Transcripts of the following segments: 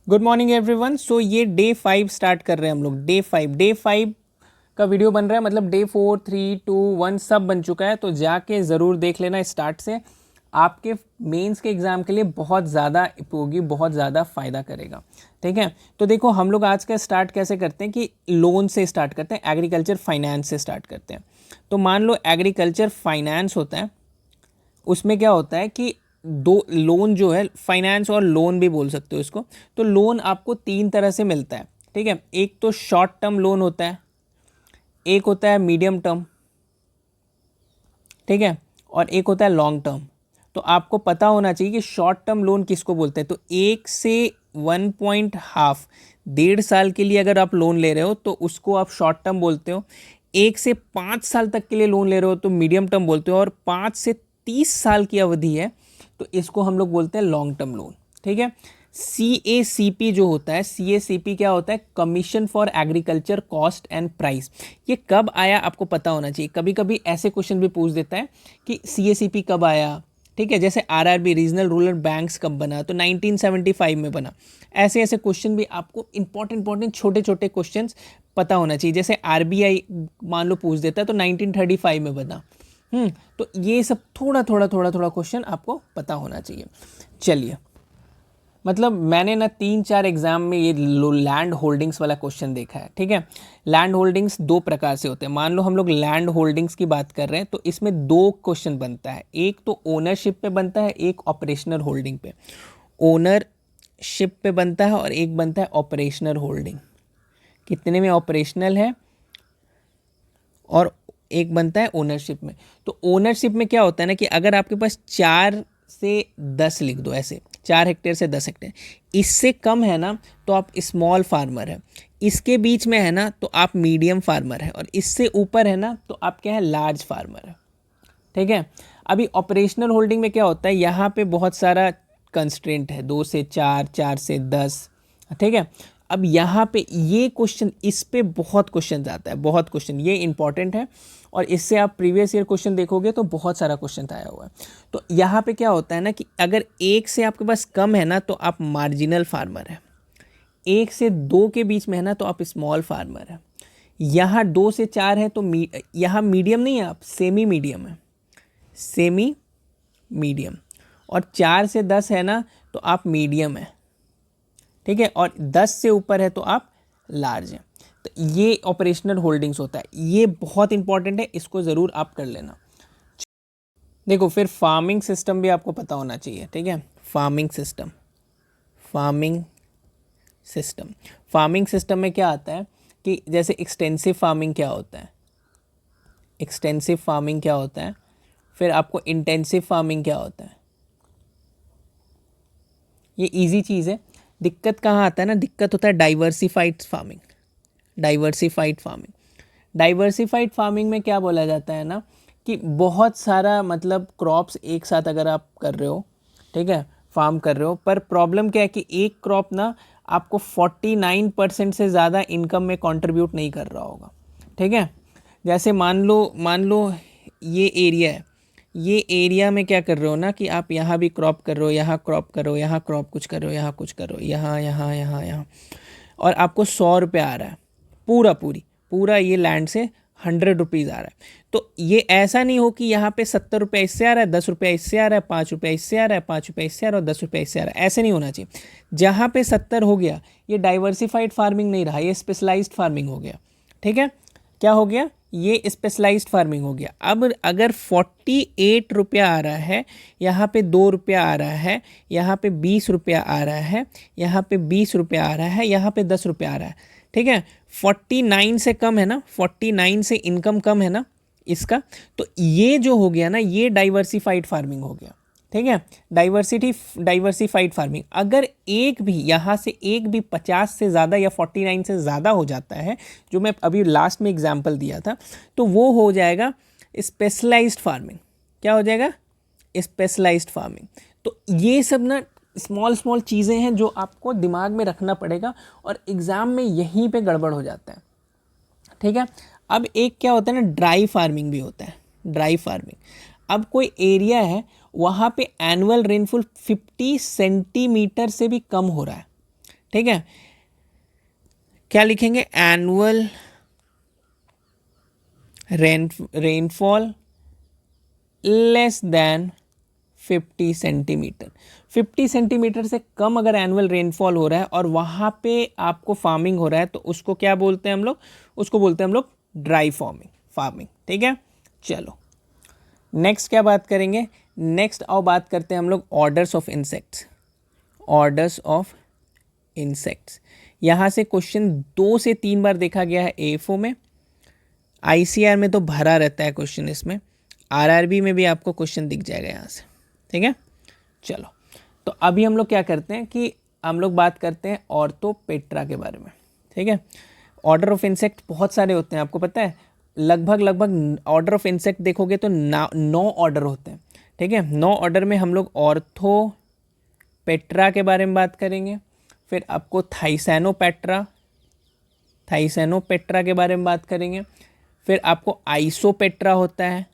Good morning everyone. सो ये day 5 start कर रहे हैं हम लोग। डे 5 का वीडियो बन रहा है, मतलब डे 4, 3, 2, 1 सब बन चुका है। तो जाके ज़रूर देख लेना स्टार्ट से, आपके मेंस के एग्ज़ाम के लिए बहुत ज़्यादा उपयोगी, बहुत ज़्यादा फ़ायदा करेगा। ठीक है, तो देखो हम लोग आज का स्टार्ट कैसे करते हैं कि लोन से स्टार्ट करते हैं, एग्रीकल्चर फाइनेंस से स्टार्ट करते हैं। तो मान लो एग्रीकल्चर फाइनेंस होता है, उसमें क्या होता है कि दो लोन जो है, फाइनेंस और लोन भी बोल सकते हो इसको। तो लोन आपको तीन तरह से मिलता है। ठीक है, एक तो शॉर्ट टर्म लोन होता है, एक होता है मीडियम टर्म, ठीक है, और एक होता है लॉन्ग टर्म। तो आपको पता होना चाहिए कि शॉर्ट टर्म लोन किसको बोलते हैं। तो 1 से 1.5 डेढ़ साल के लिए अगर आप लोन ले रहे हो तो उसको आप शॉर्ट टर्म बोलते हो। 1 से 5 साल तक के लिए लोन ले रहे हो तो मीडियम टर्म बोलते हो, और 5 से 30 साल की अवधि है तो इसको हम लोग बोलते हैं लॉन्ग टर्म लोन। ठीक है, CACP जो होता है, CACP क्या होता है, commission for agriculture cost and price. ये कब आया आपको पता होना चाहिए। कभी कभी ऐसे क्वेश्चन भी पूछ देता है कि CACP कब आया। ठीक है, जैसे RRB रीजनल रूरल बैंक्स कब बना, तो 1975 में बना। ऐसे ऐसे क्वेश्चन भी आपको इंपॉर्टेंट छोटे छोटे क्वेश्चंस पता होना चाहिए। जैसे RBI मान लो पूछ देता है तो 1935 में बना। तो ये सब थोड़ा थोड़ा क्वेश्चन आपको पता होना चाहिए। चलिए, मतलब मैंने ना 3-4 एग्जाम में ये लैंड होल्डिंग्स वाला क्वेश्चन देखा है। ठीक है, लैंड होल्डिंग्स दो प्रकार से होते हैं। मान लो हम लोग लैंड होल्डिंग्स की बात कर रहे हैं तो इसमें दो क्वेश्चन बनता है, एक तो ओनरशिप पे बनता है, एक ऑपरेशनल होल्डिंग पे। ओनरशिप पे बनता है और एक बनता है ऑपरेशनल होल्डिंग। कितने में ऑपरेशनल है और एक बनता है ओनरशिप में। तो ओनरशिप में क्या होता है ना कि अगर आपके पास 4 से 10 लिख दो, ऐसे 4 हेक्टेयर से 10 हेक्टेयर, इससे कम है ना तो आप स्मॉल फार्मर है, इसके बीच में है ना तो आप मीडियम फार्मर है, और इससे ऊपर है ना तो आप क्या है, लार्ज फार्मर है। ठीक है, अभी ऑपरेशनल होल्डिंग में क्या होता है, यहाँ पे बहुत सारा कंस्ट्रेंट है, 2 से 4, 4 से 10। ठीक है, अब यहाँ पे ये क्वेश्चन, इस पे बहुत क्वेश्चन आता है, बहुत क्वेश्चन, ये इंपॉर्टेंट है। और इससे आप प्रीवियस ईयर क्वेश्चन देखोगे तो बहुत सारा क्वेश्चन आया हुआ है। तो यहाँ पे क्या होता है ना कि अगर 1 से आपके पास कम है ना तो आप मार्जिनल फार्मर है, 1 से 2 के बीच में है ना तो आप स्मॉल फार्मर है, यहाँ 2 से 4 है तो यहाँ मीडियम नहीं है, आप सेमी मीडियम है, सेमी मीडियम। और 4 से 10 है ना तो आप मीडियम है। ठीक है, और 10 से ऊपर है तो आप लार्ज हैं। तो ये ऑपरेशनल होल्डिंग्स होता है, ये बहुत इंपॉर्टेंट है, इसको ज़रूर आप कर लेना। देखो फिर फार्मिंग सिस्टम भी आपको पता होना चाहिए। ठीक है, farming system, farming system, farming system में क्या आता है कि जैसे एक्सटेंसिव फार्मिंग क्या होता है, एक्सटेंसिव फार्मिंग क्या होता है, फिर आपको इंटेंसिव फार्मिंग क्या होता है। ये इजी चीज़ है। दिक्कत कहाँ आता है ना, दिक्कत होता है diversified farming. Diversified farming, diversified farming में क्या बोला जाता है ना कि बहुत सारा मतलब क्रॉप्स एक साथ अगर आप कर रहे हो, ठीक है, फार्म कर रहे हो, पर प्रॉब्लम क्या है कि एक क्रॉप ना आपको 49% से ज़्यादा इनकम में कंट्रीब्यूट नहीं कर रहा होगा। ठीक है, जैसे मान लो ये एरिया है, ये एरिया में क्या कर रहे हो ना कि आप यहाँ भी क्रॉप कर रहे हो, यहाँ क्रॉप कर रहे हो, यहाँ क्रॉप कुछ कर रहे हो, यहाँ कुछ कर रहे हो, यहाँ यहाँ यहाँ यहाँ, और आपको 100 रुपये आ रहा है, पूरा ये लैंड से 100 रुपीज़ आ रहा है। तो ये ऐसा नहीं हो कि यहाँ पे 70 रुपये इससे आ रहा है, 10 रुपये इससे आ रहा है, 5 रुपये इससे आ रहा है, 5 रुपये इससे आ रहा है और 10 रुपये इससे आ रहा है, ऐसे नहीं होना चाहिए। जहाँ पे 70 हो गया ये डाइवर्सिफाइड फार्मिंग नहीं रहा, ये स्पेशलाइज्ड फार्मिंग हो गया। ठीक है, क्या हो गया, ये स्पेशलाइज्ड फार्मिंग हो गया। अब अगर 48 रुपया आ रहा है, यहाँ पे 2 रुपया आ रहा है, यहाँ पे 20 रुपया आ रहा है, यहाँ पे 20 रुपया आ रहा है, यहाँ पे 10 रुपया आ रहा है। ठीक है, 49 से कम है ना, 49 से इनकम कम है ना इसका, तो ये जो हो गया ना ये डाइवर्सिफाइड फार्मिंग हो गया। ठीक है, डाइवर्सिफाइड फार्मिंग। अगर एक भी यहाँ से एक भी 50 से ज़्यादा या 49 से ज़्यादा हो जाता है, जो मैं अभी लास्ट में एग्जांपल दिया था, तो वो हो जाएगा स्पेशलाइज्ड फार्मिंग। क्या हो जाएगा, स्पेशलाइज्ड फार्मिंग। तो ये सब ना स्मॉल चीज़ें हैं जो आपको दिमाग में रखना पड़ेगा, और एग्ज़ाम में यहीं पे गड़बड़ हो जाता है। ठीक है, अब एक क्या होता है ना, ड्राई फार्मिंग भी होता है। ड्राई फार्मिंग, अब कोई एरिया है वहाँ पे एनुअल रेनफॉल 50 सेंटीमीटर से भी कम हो रहा है। ठीक है, क्या लिखेंगे, annual rainfall less than 50 centimetre. 50 centimetre से कम अगर एनुअल रेनफॉल हो रहा है और वहाँ पे आपको फार्मिंग हो रहा है तो उसको क्या बोलते हैं हम लोग, उसको बोलते हैं हम लोग ड्राई फार्मिंग। ठीक है, चलो नेक्स्ट क्या बात करेंगे, नेक्स्ट आओ बात करते हैं हम लोग orders of insects. Orders of insects, यहाँ से क्वेश्चन 2 से 3 बार देखा गया है एएफओ में, आईसीआर में तो भरा रहता है क्वेश्चन, इसमें आरआरबी में भी आपको क्वेश्चन दिख जाएगा यहाँ से। ठीक है, चलो तो अभी हम लोग क्या करते हैं कि हम लोग बात करते हैं ऑर्थोपेट्रा के बारे में। ठीक है, ऑर्डर ऑफ इंसेक्ट बहुत सारे होते हैं, आपको पता है, लगभग ऑर्डर ऑफ इंसेक्ट देखोगे तो 9 ऑर्डर होते हैं। ठीक है, 9 ऑर्डर में हम लोग ऑर्थोपेट्रा के बारे में बात करेंगे, फिर आपको थाइसैनोपेट्रा के बारे में बात करेंगे, फिर आपको आइसोपेट्रा होता है,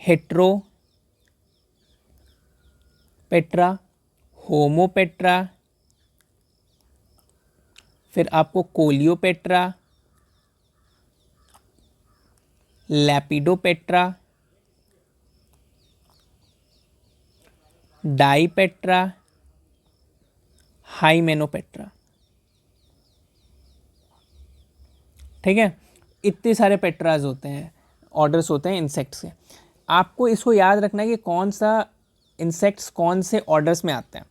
हेट्रोपेट्रा, होमोपेट्रा, फिर आपको कोलियोपेट्रा, लैपिडोपेट्रा, डाइपेट्रा, हाइमेनोपेट्रा। ठीक है, इतने सारे पेट्राज होते हैं, ऑर्डर्स होते हैं इंसेक्ट्स के। आपको इसको याद रखना है कि कौन सा इंसेक्ट्स कौन से ऑर्डर्स में आते हैं।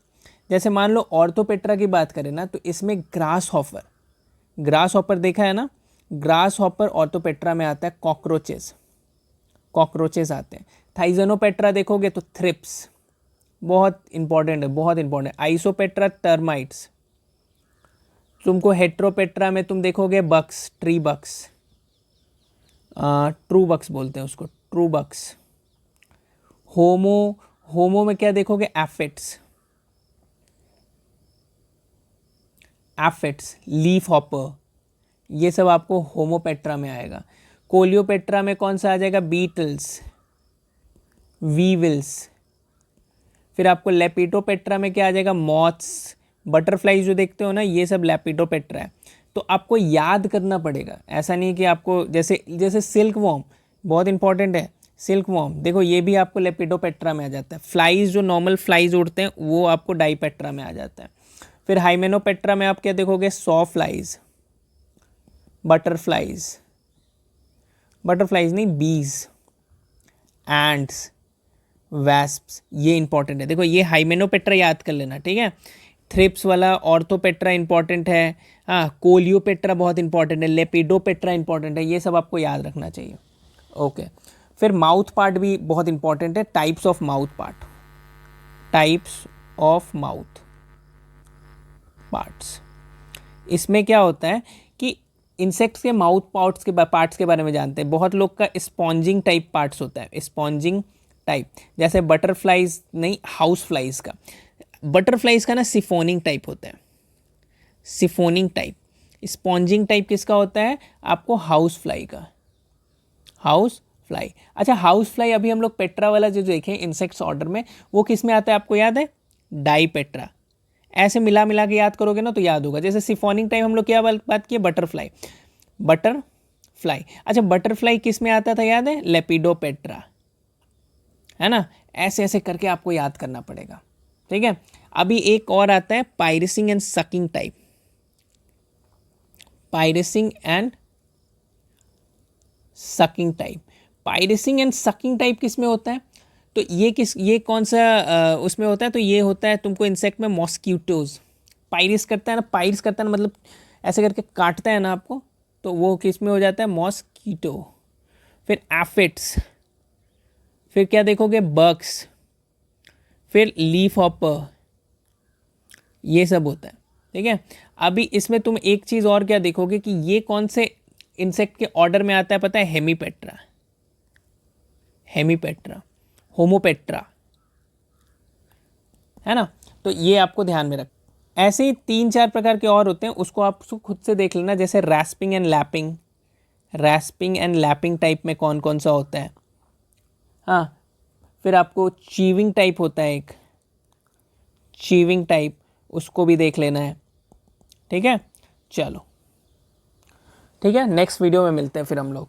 जैसे मान लो ऑर्थोपेट्रा की बात करें ना, तो इसमें ग्रास हॉपर देखा है ना, ग्रास हॉपर ऑर्थोपेट्रा में आता है। कॉकरोचेस आते हैं। थाइजनोपेट्रा देखोगे तो थ्रिप्स, बहुत इंपॉर्टेंट। आइसोपेट्रा टर्माइट्स। तुमको हेट्रोपेट्रा में तुम देखोगे बक्स, ट्रू बक्स बोलते हैं उसको, ट्रू बक्स। होमो में क्या देखोगे, एफिड्स, लीफ हॉपर, ये सब आपको होमोपेट्रा में आएगा। कोलियोपेट्रा में कौन सा आ जाएगा, बीटल्स, वीविल्स। फिर आपको लेपिडोपेट्रा में क्या आ जाएगा, मॉथ्स, बटरफ्लाई जो देखते हो ना, ये सब लेपिडोपेट्रा है। तो आपको याद करना पड़ेगा, ऐसा नहीं कि आपको जैसे सिल्क वॉर्म बहुत इंपॉर्टेंट है। सिल्क वॉर्म देखो, ये भी आपको लेपिडोपेट्रा में आ जाता है। फ्लाइज जो नॉर्मल फ्लाइज उड़ते हैं वो आपको डाइपेट्रा में आ जाता है। फिर हाइमेनोपेट्रा में आप क्या देखोगे, सॉ फ्लाइज, बटरफ्लाइज नहीं, बीज, एंड्स, वैस्प्स, ये इंपॉर्टेंट है। देखो ये हाइमेनोपेट्रा याद कर लेना, ठीक है। थ्रिप्स वाला ऑर्थोपेट्रा इंपॉर्टेंट है, हाँ। कोलियोपेट्रा बहुत इंपॉर्टेंट है, लेपिडोपेट्रा इंपॉर्टेंट है, ये सब आपको याद रखना चाहिए। ओके, फिर माउथ पार्ट भी बहुत इंपॉर्टेंट है। Types of mouth parts. इसमें क्या होता है कि इंसेक्ट्स के माउथ पार्ट्स के बारे में जानते हैं। बहुत लोग का स्पॉन्जिंग टाइप पार्ट्स होता है, स्पॉन्जिंग टाइप, जैसे बटरफ्लाइज नहीं, हाउस फ्लाइज का। बटरफ्लाइज का ना सिफोनिंग टाइप होता है, सिफोनिंग टाइप। स्पॉन्जिंग टाइप किसका होता है, आपको हाउस फ्लाई का, हाउस फ्लाई। अच्छा, हाउस फ्लाई अभी हम लोग पेट्रा वाला जो देखें इंसेक्ट्स ऑर्डर में, वो किस में आता है आपको याद है, डाइपेट्रा। ऐसे मिला के याद करोगे ना तो याद होगा। जैसे सिफोनिंग टाइप हम लोग क्या बात की, बटरफ्लाई। अच्छा, बटरफ्लाई किस में आता था याद है, लेपिडोपेट्रा, है ना। ऐसे ऐसे करके आपको याद करना पड़ेगा, ठीक है। अभी एक और आता है piercing and sucking type. Piercing and sucking type किस में होता है, तो ये कौन सा उसमें होता है, तो ये होता है तुमको इंसेक्ट में मॉस्किटोज। पायरिस करता है ना, मतलब ऐसे करके काटता है ना आपको, तो वो किस में हो जाता है, मॉस्किटो। फिर एफिड्स, फिर क्या देखोगे, बग्स, फिर लीफ हॉपर, ये सब होता है, ठीक है। अभी इसमें तुम एक चीज़ और क्या देखोगे कि ये कौन से इंसेक्ट के ऑर्डर में आता है, पता है, हेमीपेट्रा, होमोपेट्रा, है ना। तो ये आपको ध्यान में रख। ऐसे ही 3-4 प्रकार के और होते हैं, उसको आप खुद से देख लेना। जैसे रैस्पिंग एंड लैपिंग टाइप में कौन कौन सा होता है, हाँ। फिर आपको चीविंग टाइप होता है, एक चीविंग टाइप, उसको भी देख लेना है। ठीक है, चलो ठीक है, नेक्स्ट वीडियो में मिलते हैं फिर हम लोग।